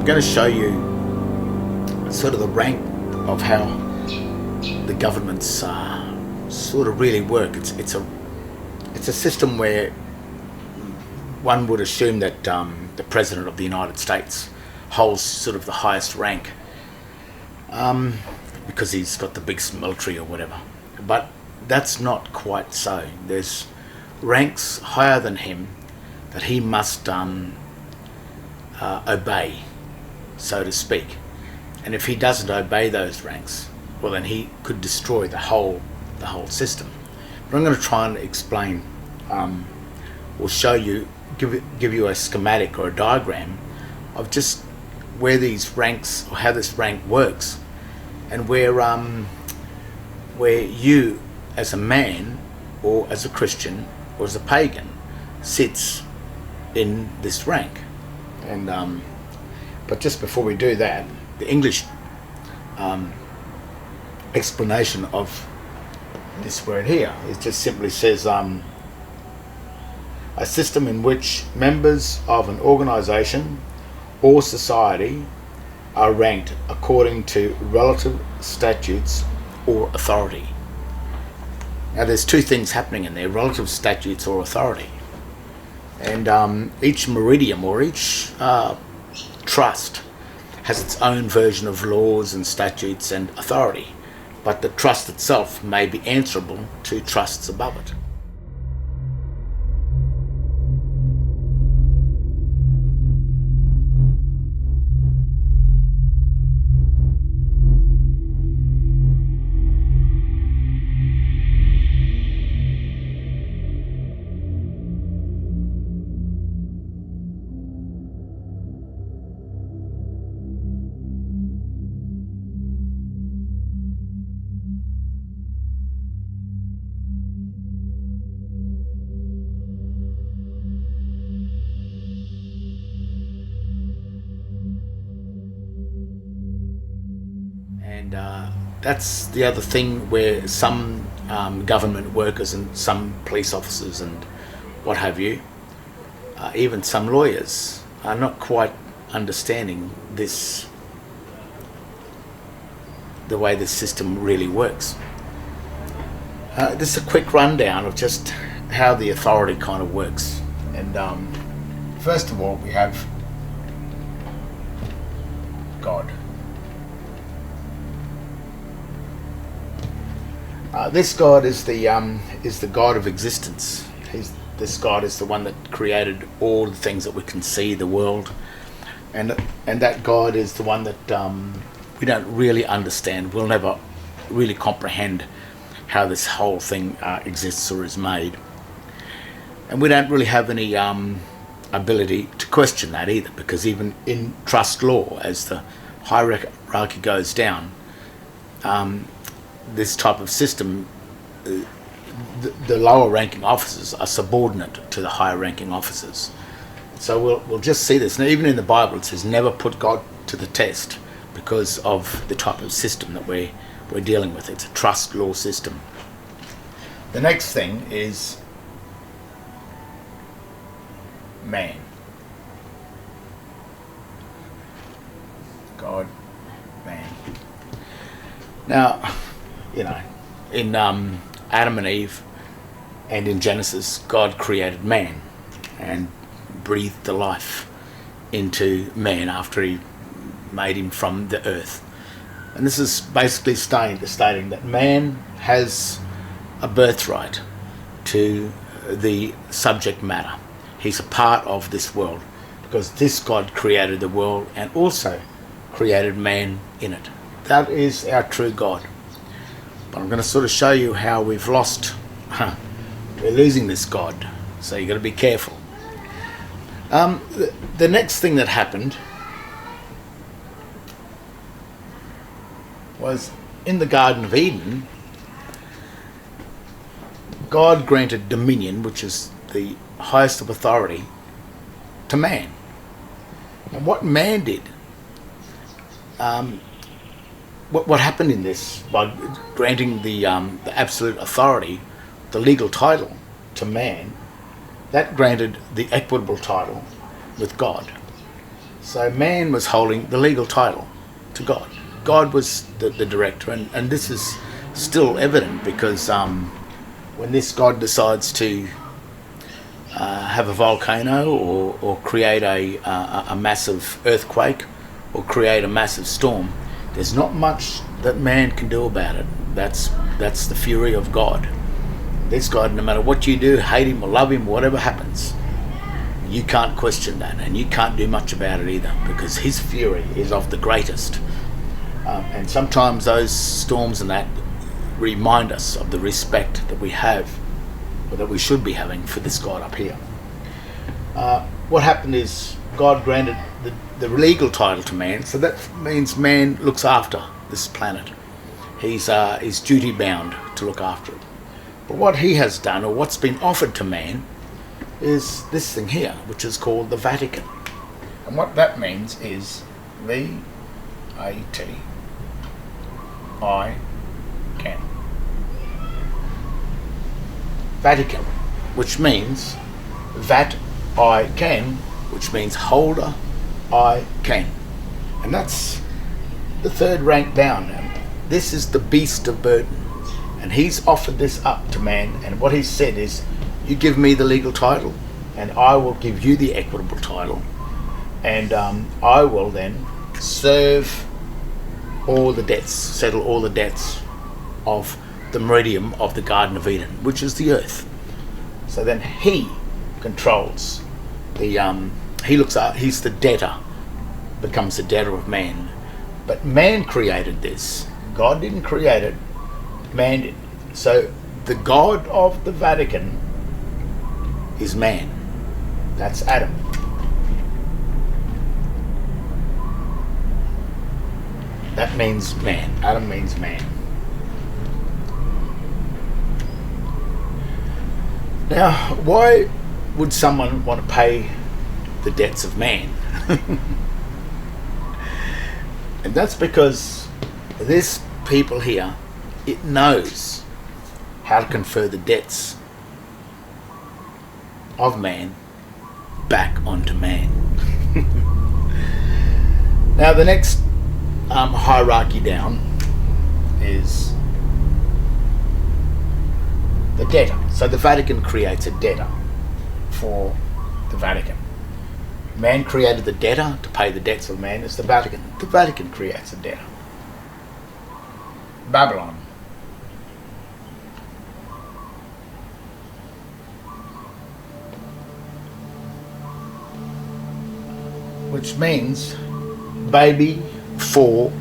I'm going to show you sort of the rank of how the governments sort of really work. It's a system where one would assume that the President of the United States holds sort of the highest rank because he's got the biggest military or whatever. But that's not quite so. There's ranks higher than him that he must obey, so to speak. And if he doesn't obey those ranks, well, then he could destroy the whole system. But I'm going to try and explain, or show you, give you a schematic or a diagram of just where these ranks, or how this rank works, and where you as a man, or as a Christian, or as a pagan, sits in this rank. And but just before we do that, the English explanation of this word here, it just simply says a system in which members of an organization or society are ranked according to relative statutes or authority. Now there's two things happening in there: relative statutes or authority. And each meridium, or each trust, has its own version of laws and statutes and authority, but the trust itself may be answerable to trusts above it. And that's the other thing, where some government workers and some police officers and what have you, even some lawyers, are not quite understanding this, the way this system really works. This is a quick rundown of just how the authority kind of works. And first of all, we have God. This God is the God of existence. This God is the one that created all the things that we can see, the world, and that God is the one that we don't really understand. We'll never really comprehend how this whole thing exists or is made, and we don't really have any ability to question that either, because even in trust law, as the hierarchy goes down, this type of system, the lower ranking officers are subordinate to the higher ranking officers. So we'll just see this. Now, even in the Bible it says never put God to the test, because of the type of system that we're dealing with. It's a trust law system. The next thing is man. God, man. Now, you know, in Adam and Eve and in Genesis, God created man and breathed the life into man after he made him from the earth. And this is basically stating that man has a birthright to the subject matter. He's a part of this world, because this God created the world and also created man in it. That is our true God. But I'm going to sort of show you how we've lost, we're losing this God, so you've got to be careful. The next thing that happened was in the Garden of Eden, God granted dominion, which is the highest of authority, to man. And what man did, what happened in this, by granting the absolute authority, the legal title to man, that granted the equitable title with God. So man was holding the legal title to God. God was the director, and this is still evident because when this God decides to have a volcano or create a massive earthquake or create a massive storm, there's not much that man can do about it. That's the fury of God. This God, no matter what you do, hate him or love him, whatever happens, you can't question that, and you can't do much about it either, because his fury is of the greatest. And sometimes those storms and that remind us of the respect that we have, or that we should be having, for this God up here. What happened is God granted the legal title to man, so that means man looks after this planet. He's duty bound to look after it. But what he has done, or what's been offered to man, is this thing here, which is called the Vatican. And what that means is V-A-T-I-C-A-N. Vatican, which means that I can, which means holder I can. And that's the third rank down. And this is the beast of burden. And he's offered this up to man, and what he's said is, you give me the legal title, and I will give you the equitable title, and I will then serve all the debts, settle all the debts of the meridian of the Garden of Eden, which is the earth. So then he controls the, he looks out, he's the debtor, becomes the debtor of man. But man created this. God didn't create it, man did. So the God of the Vatican is man. That's Adam. That means man. Adam means man. Now, why would someone want to pay the debts of man? And that's because this people here, it knows how to confer the debts of man back onto man. Now the next hierarchy down is the debtor. So the Vatican creates a debtor for the Vatican. Man created the debtor to pay the debts of man. It's the Vatican. The Vatican creates a debtor. Babylon. Which means baby for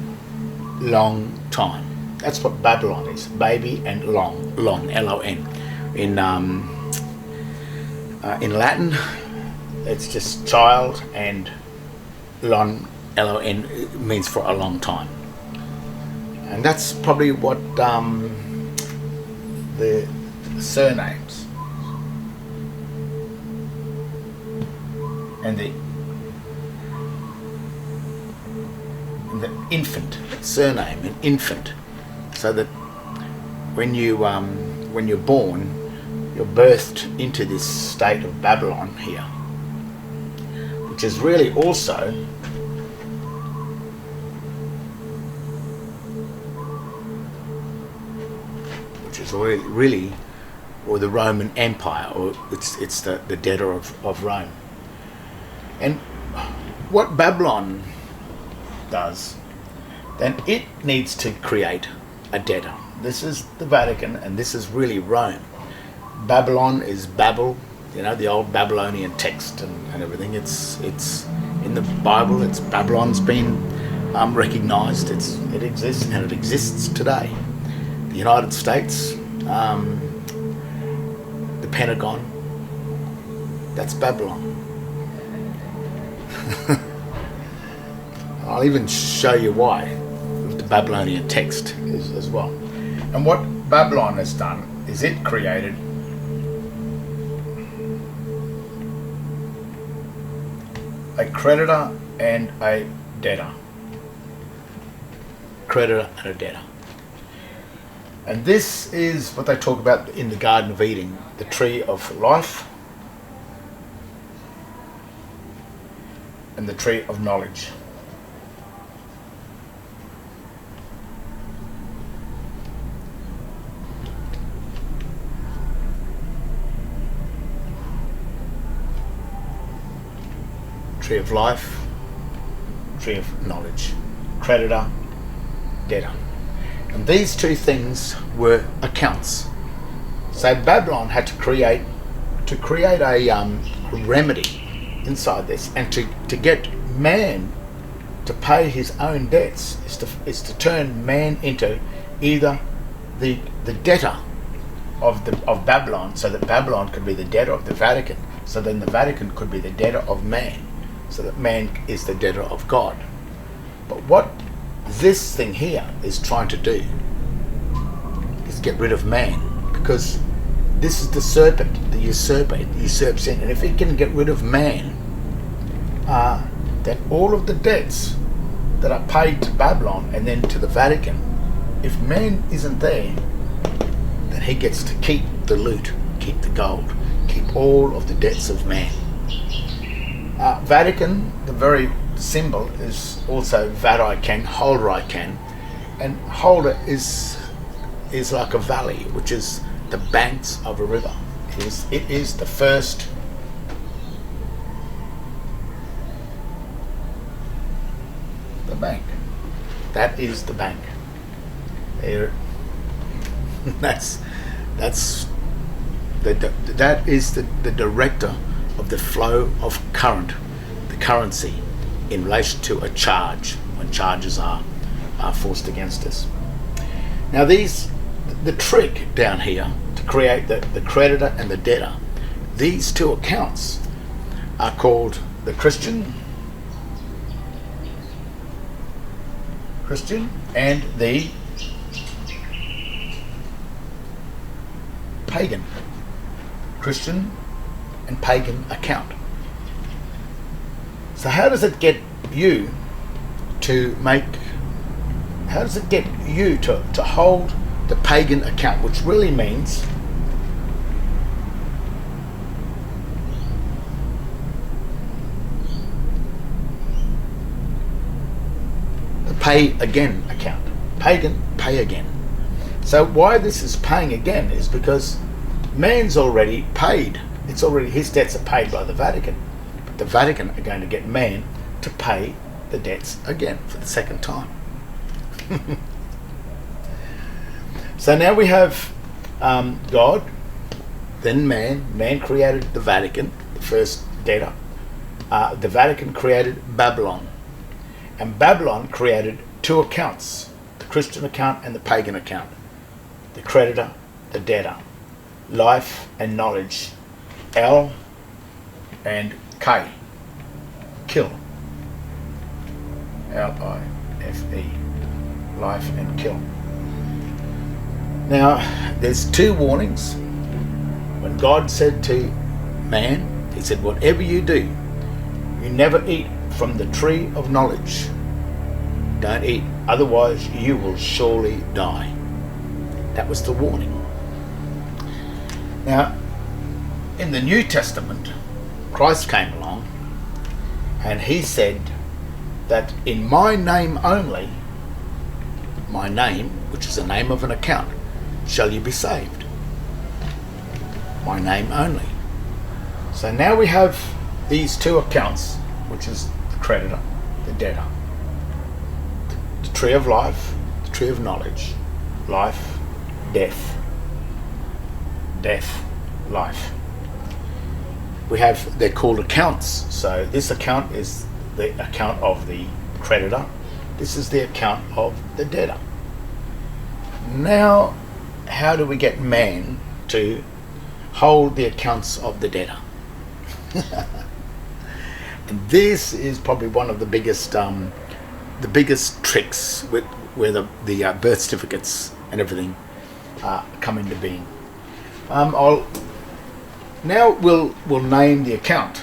long time. That's what Babylon is. Baby and long, L-O-N. In Latin, it's just child, and lon, L-O-N, means for a long time. And that's probably what the surnames and the infant surname, an infant, so that when you're born, you're birthed into this state of Babylon here, which is really also really or the Roman Empire, or it's the debtor of Rome. And what Babylon does, then it needs to create a debtor. This is the Vatican, and this is really Rome. Babylon is Babel, the old Babylonian text and everything. It's in the Bible. It's Babylon's been recognized. It exists, and it exists today. The United States, the Pentagon, that's Babylon. I'll even show you why with the Babylonian text as well. And what Babylon has done is it created a creditor and a debtor. Creditor and a debtor. And this is what they talk about in the Garden of Eden, the tree of life and the tree of knowledge. Tree of life, tree of knowledge, creditor, debtor. And these two things were accounts. So Babylon had to create a remedy inside this, and to get man to pay his own debts is to turn man into either the debtor of Babylon, so that Babylon could be the debtor of the Vatican, so then the Vatican could be the debtor of man, so that man is the debtor of God. But what this thing here is trying to do is get rid of man, because this is the serpent, the usurper. It usurps in, and if it can get rid of man, then all of the debts that are paid to Babylon and then to the Vatican, if man isn't there, then he gets to keep the loot, keep the gold, keep all of the debts of man. Vatican, the very symbol is also Vat I can, holder I can, and holder is like a valley, which is the banks of a river. It is the first the bank. That is the bank. There. that is the director of the flow of current, the currency, in relation to a charge, when charges are forced against us. Now the trick down here to create the creditor and the debtor, these two accounts are called the Christian and the pagan. Christian and pagan account. So how does it get you to hold the pagan account, which really means the pay again account. Pagan, pay again. So why this is paying again is because man's already paid. It's already, his debts are paid by the Vatican. But the Vatican are going to get man to pay the debts again for the second time. So now we have God, then man. Man created the Vatican, the first debtor. The Vatican created Babylon. And Babylon created two accounts, the Christian account and the pagan account. The creditor, the debtor. Life and knowledge. L and K. Kill. L-I-F-E. Life and kill. Now, there's two warnings. When God said to man, he said, whatever you do, you never eat from the tree of knowledge. Don't eat, otherwise you will surely die. That was the warning. Now, in the New Testament, Christ came along and he said that in my name only, my name, which is the name of an account, shall you be saved. My name only. So now we have these two accounts, which is the creditor, the debtor. The tree of life, the tree of knowledge, life, death. Death, life. They're called accounts. So this account is the account of the creditor. This is the account of the debtor. Now, how do we get man to hold the accounts of the debtor? And this is probably one of the biggest tricks where the birth certificates and everything come into being. We'll name the account,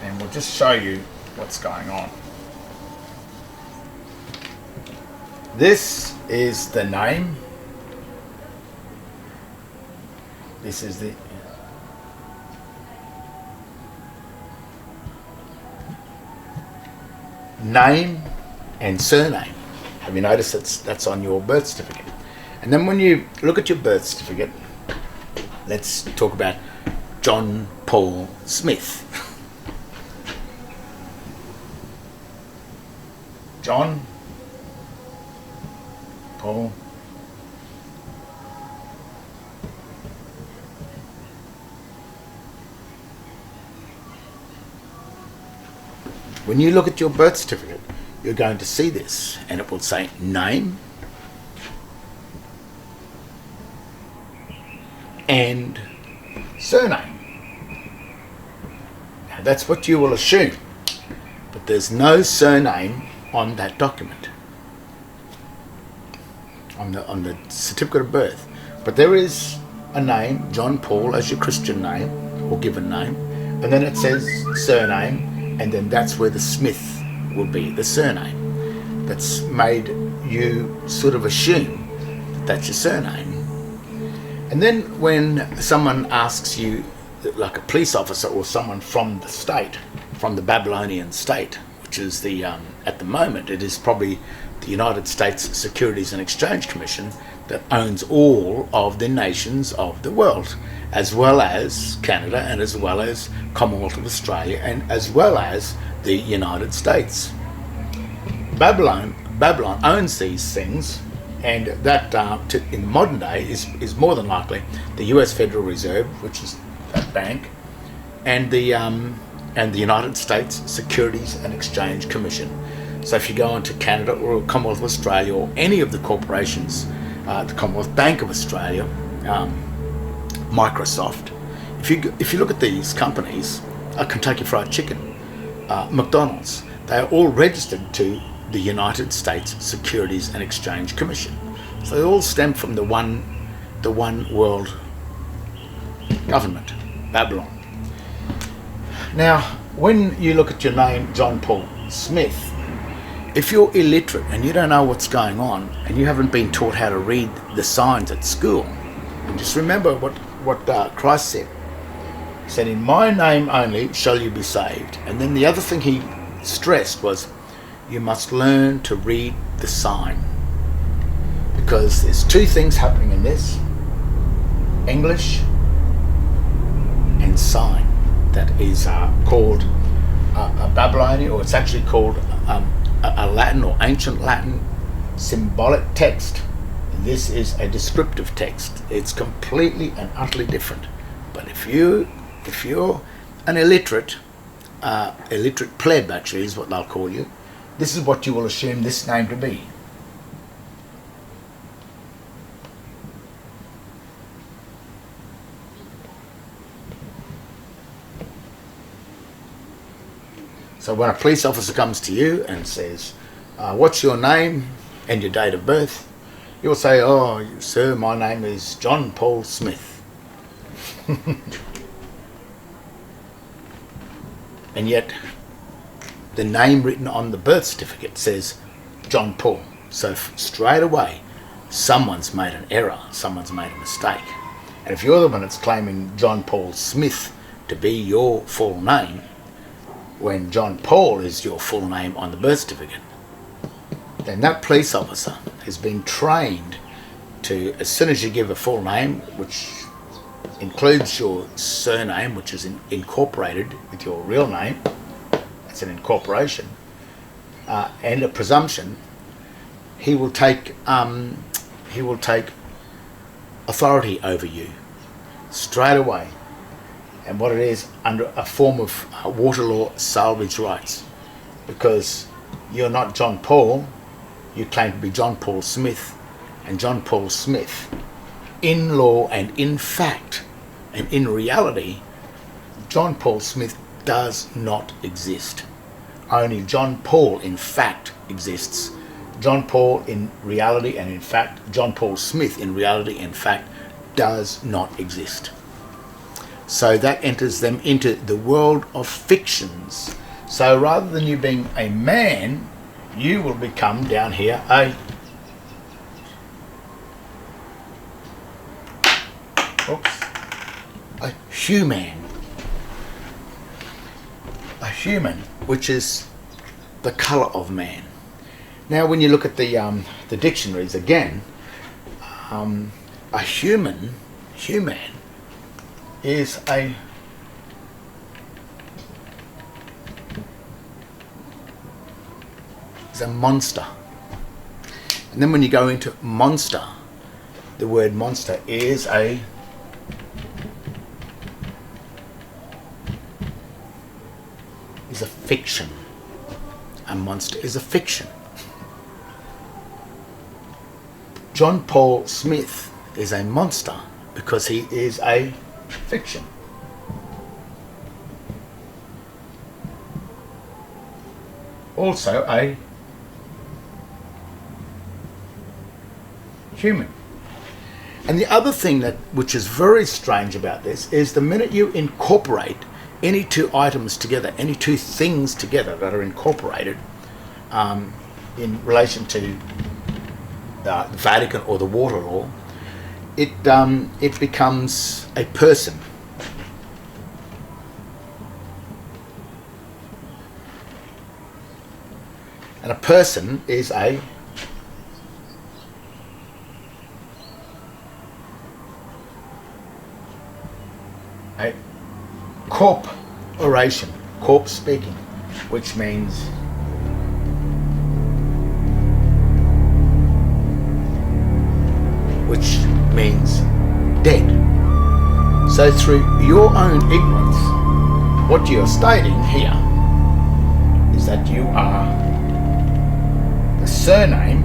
and we'll just show you what's going on. This is the name. This is the name and surname. Have you noticed that's on your birth certificate? And then when you look at your birth certificate, let's talk about John Paul Smith. John Paul When you look at your birth certificate, you're going to see this, and it will say name and surname. Now that's what you will assume, but there's no surname on that document, on the certificate of birth. But there is a name, John Paul, as your Christian name or given name, and then it says surname, and then that's where the Smith will be, the surname. That's made you sort of assume that's your surname. And then when someone asks you, like a police officer or someone from the state, from the Babylonian state, which is the, at the moment, it is probably the United States Securities and Exchange Commission that owns all of the nations of the world, as well as Canada and as well as Commonwealth of Australia and as well as the United States. Babylon owns these things, and that in modern day is more than likely the US Federal Reserve, which is that bank, and the United States Securities and Exchange Commission. So if you go into Canada or Commonwealth of Australia or any of the corporations, the Commonwealth Bank of Australia, Microsoft, if you look at these companies, Kentucky Fried Chicken, McDonald's, they are all registered to the United States Securities and Exchange Commission. So they all stem from the one world government, Babylon. Now, when you look at your name, John Paul Smith, if you're illiterate and you don't know what's going on and you haven't been taught how to read the signs at school, and just remember what Christ said. He said, "In my name only shall you be saved." And then the other thing he stressed was, you must learn to read the sign. Because there's two things happening in this: English and sign. That is called a Babylonian, or it's actually called a Latin or ancient Latin symbolic text. This is a descriptive text. It's completely and utterly different. But if you're an illiterate pleb, actually is what they'll call you, this is what you will assume this name to be. So when a police officer comes to you and says, "What's your name and your date of birth?" you'll say, "Oh, sir, my name is John Paul Smith." And yet the name written on the birth certificate says John Paul. So straight away, someone's made an error, someone's made a mistake. And if you're the one that's claiming John Paul Smith to be your full name, when John Paul is your full name on the birth certificate, then that police officer has been trained to, as soon as you give a full name, which includes your surname, which is incorporated with your real name, that's an incorporation, and a presumption, he will take authority over you straight away. And what it is, under a form of water law salvage rights, because you're not John Paul, you claim to be John Paul Smith, and John Paul Smith, in law and in fact and in reality, John Paul Smith does not exist. Only John Paul in fact exists. John Paul in reality and in fact, John Paul Smith in reality and fact does not exist. So that enters them into the world of fictions. So rather than you being a man, you will become down here a human. A human, which is the colour of man. Now, when you look at the dictionaries again, a human is a monster. And then when you go into monster, the word monster is a fiction. A monster is a fiction. John Paul Smith is a monster because he is a fiction. Also a human. And the other thing which is very strange about this is the minute you incorporate any two items together, any two things together that are incorporated in relation to the Vatican or the water law, it becomes a person. And a person is a corporation, corp speaking, which means dead. So through your own ignorance, what you're stating here is that you are the surname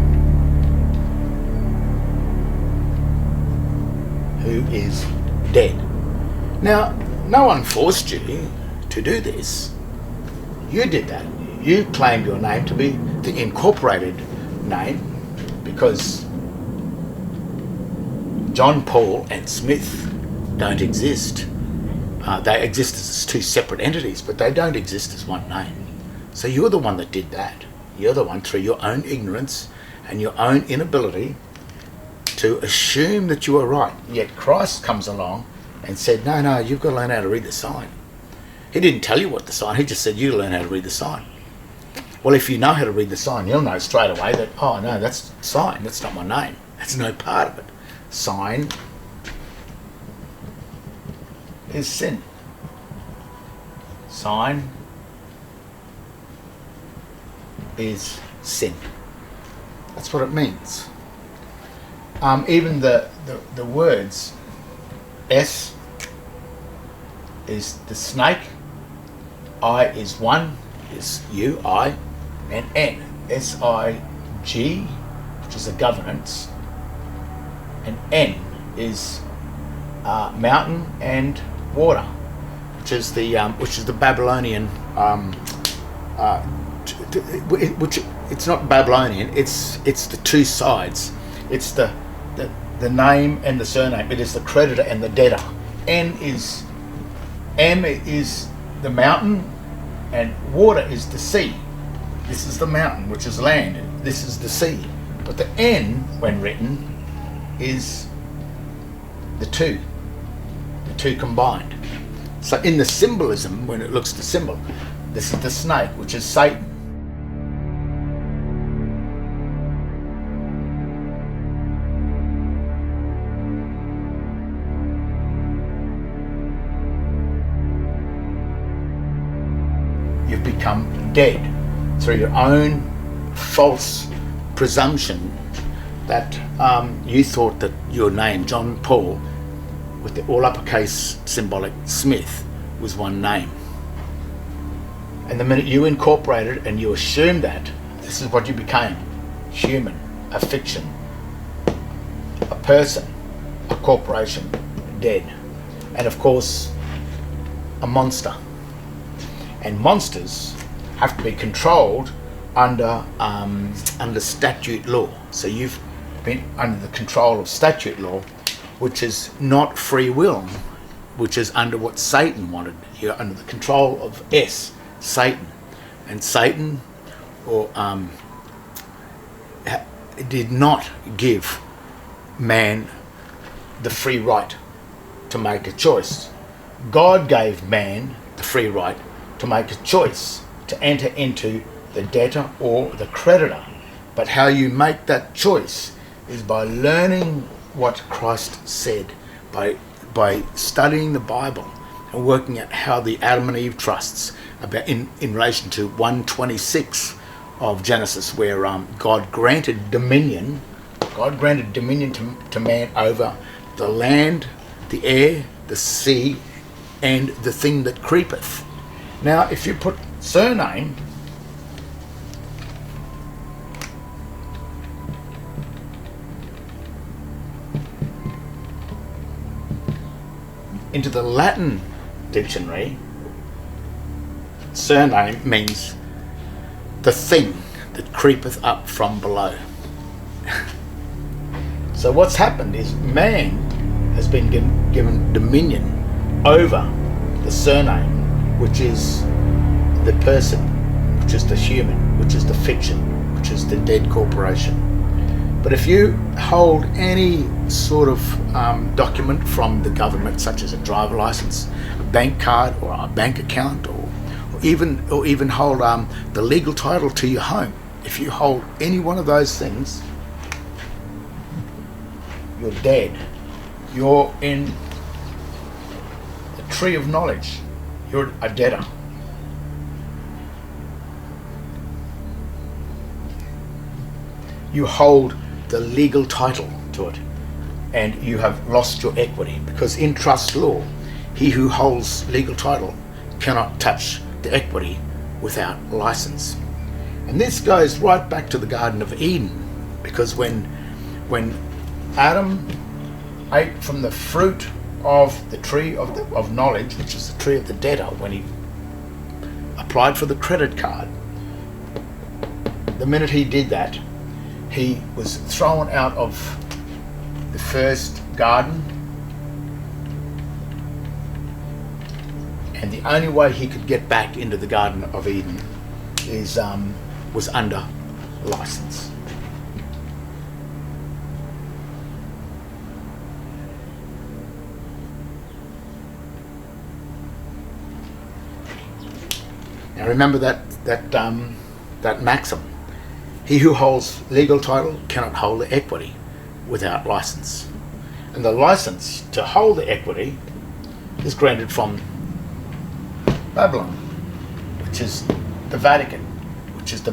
who is dead. Now, no one forced you to do this. You did that. You claimed your name to be the incorporated name because John Paul and Smith don't exist. They exist as two separate entities, but they don't exist as one name. So you're the one that did that. You're the one through your own ignorance and your own inability to assume that you are right. Yet Christ comes along and said, no, you've got to learn how to read the sign. He didn't tell you what the sign, he just said you learn how to read the sign. Well, if you know how to read the sign, you'll know straight away that, oh no, that's sign, that's not my name. That's no part of it. Sign is sin. Sign is sin. That's what it means. Even the words S is the snake, I is one, is you, I, and N, S-I-G, which is a governance, and N is mountain and water, which is the Babylonian, which it's not Babylonian, it's the two sides. It's the name and the surname. It is the creditor and the debtor. M is the mountain, and water is the sea. This is the mountain, which is land. This is the sea. But the N, when written, is the two combined. So in the symbolism, when it looks the symbol, this is the snake, which is Satan. You've become dead through your own false presumption that you thought that your name, John Paul, with the all uppercase symbolic Smith, was one name. And the minute you incorporated and you assumed that, this is what you became: human, a fiction, a person, a corporation, dead, and of course a monster. And monsters have to be controlled under statute law. So you've been under the control of statute law, which is not free will, which is under what Satan wanted. You're under the control of Satan. And Satan did not give man the free right to make a choice. God gave man the free right to make a choice, to enter into the debtor or the creditor. But how you make that choice is by learning what Christ said, by studying the Bible and working out how the Adam and Eve trusts about in relation to 1:26 of Genesis, where God granted dominion to man over the land, the air, the sea, and the thing that creepeth. Now, if you put surname into the Latin dictionary, surname means the thing that creepeth up from below. So what's happened is man has been given dominion over the surname, which is the person, which is the human, which is the fiction, which is the dead corporation. But if you hold any sort of document from the government, such as a driver license, a bank card, or a bank account, or even hold the legal title to your home, if you hold any one of those things, you're dead. You're in the tree of knowledge. You're a debtor. You hold the legal title to it, and you have lost your equity, because in trust law, he who holds legal title cannot touch the equity without license. And this goes right back to the Garden of Eden, because when Adam ate from the fruit of the tree of knowledge, which is the tree of the debtor, when he applied for the credit card, the minute he did that, he was thrown out of the first garden, and the only way he could get back into the Garden of Eden was under license. Now remember that maxim. He who holds legal title cannot hold the equity without license. And the license to hold the equity is granted from Babylon, which is the Vatican, which is the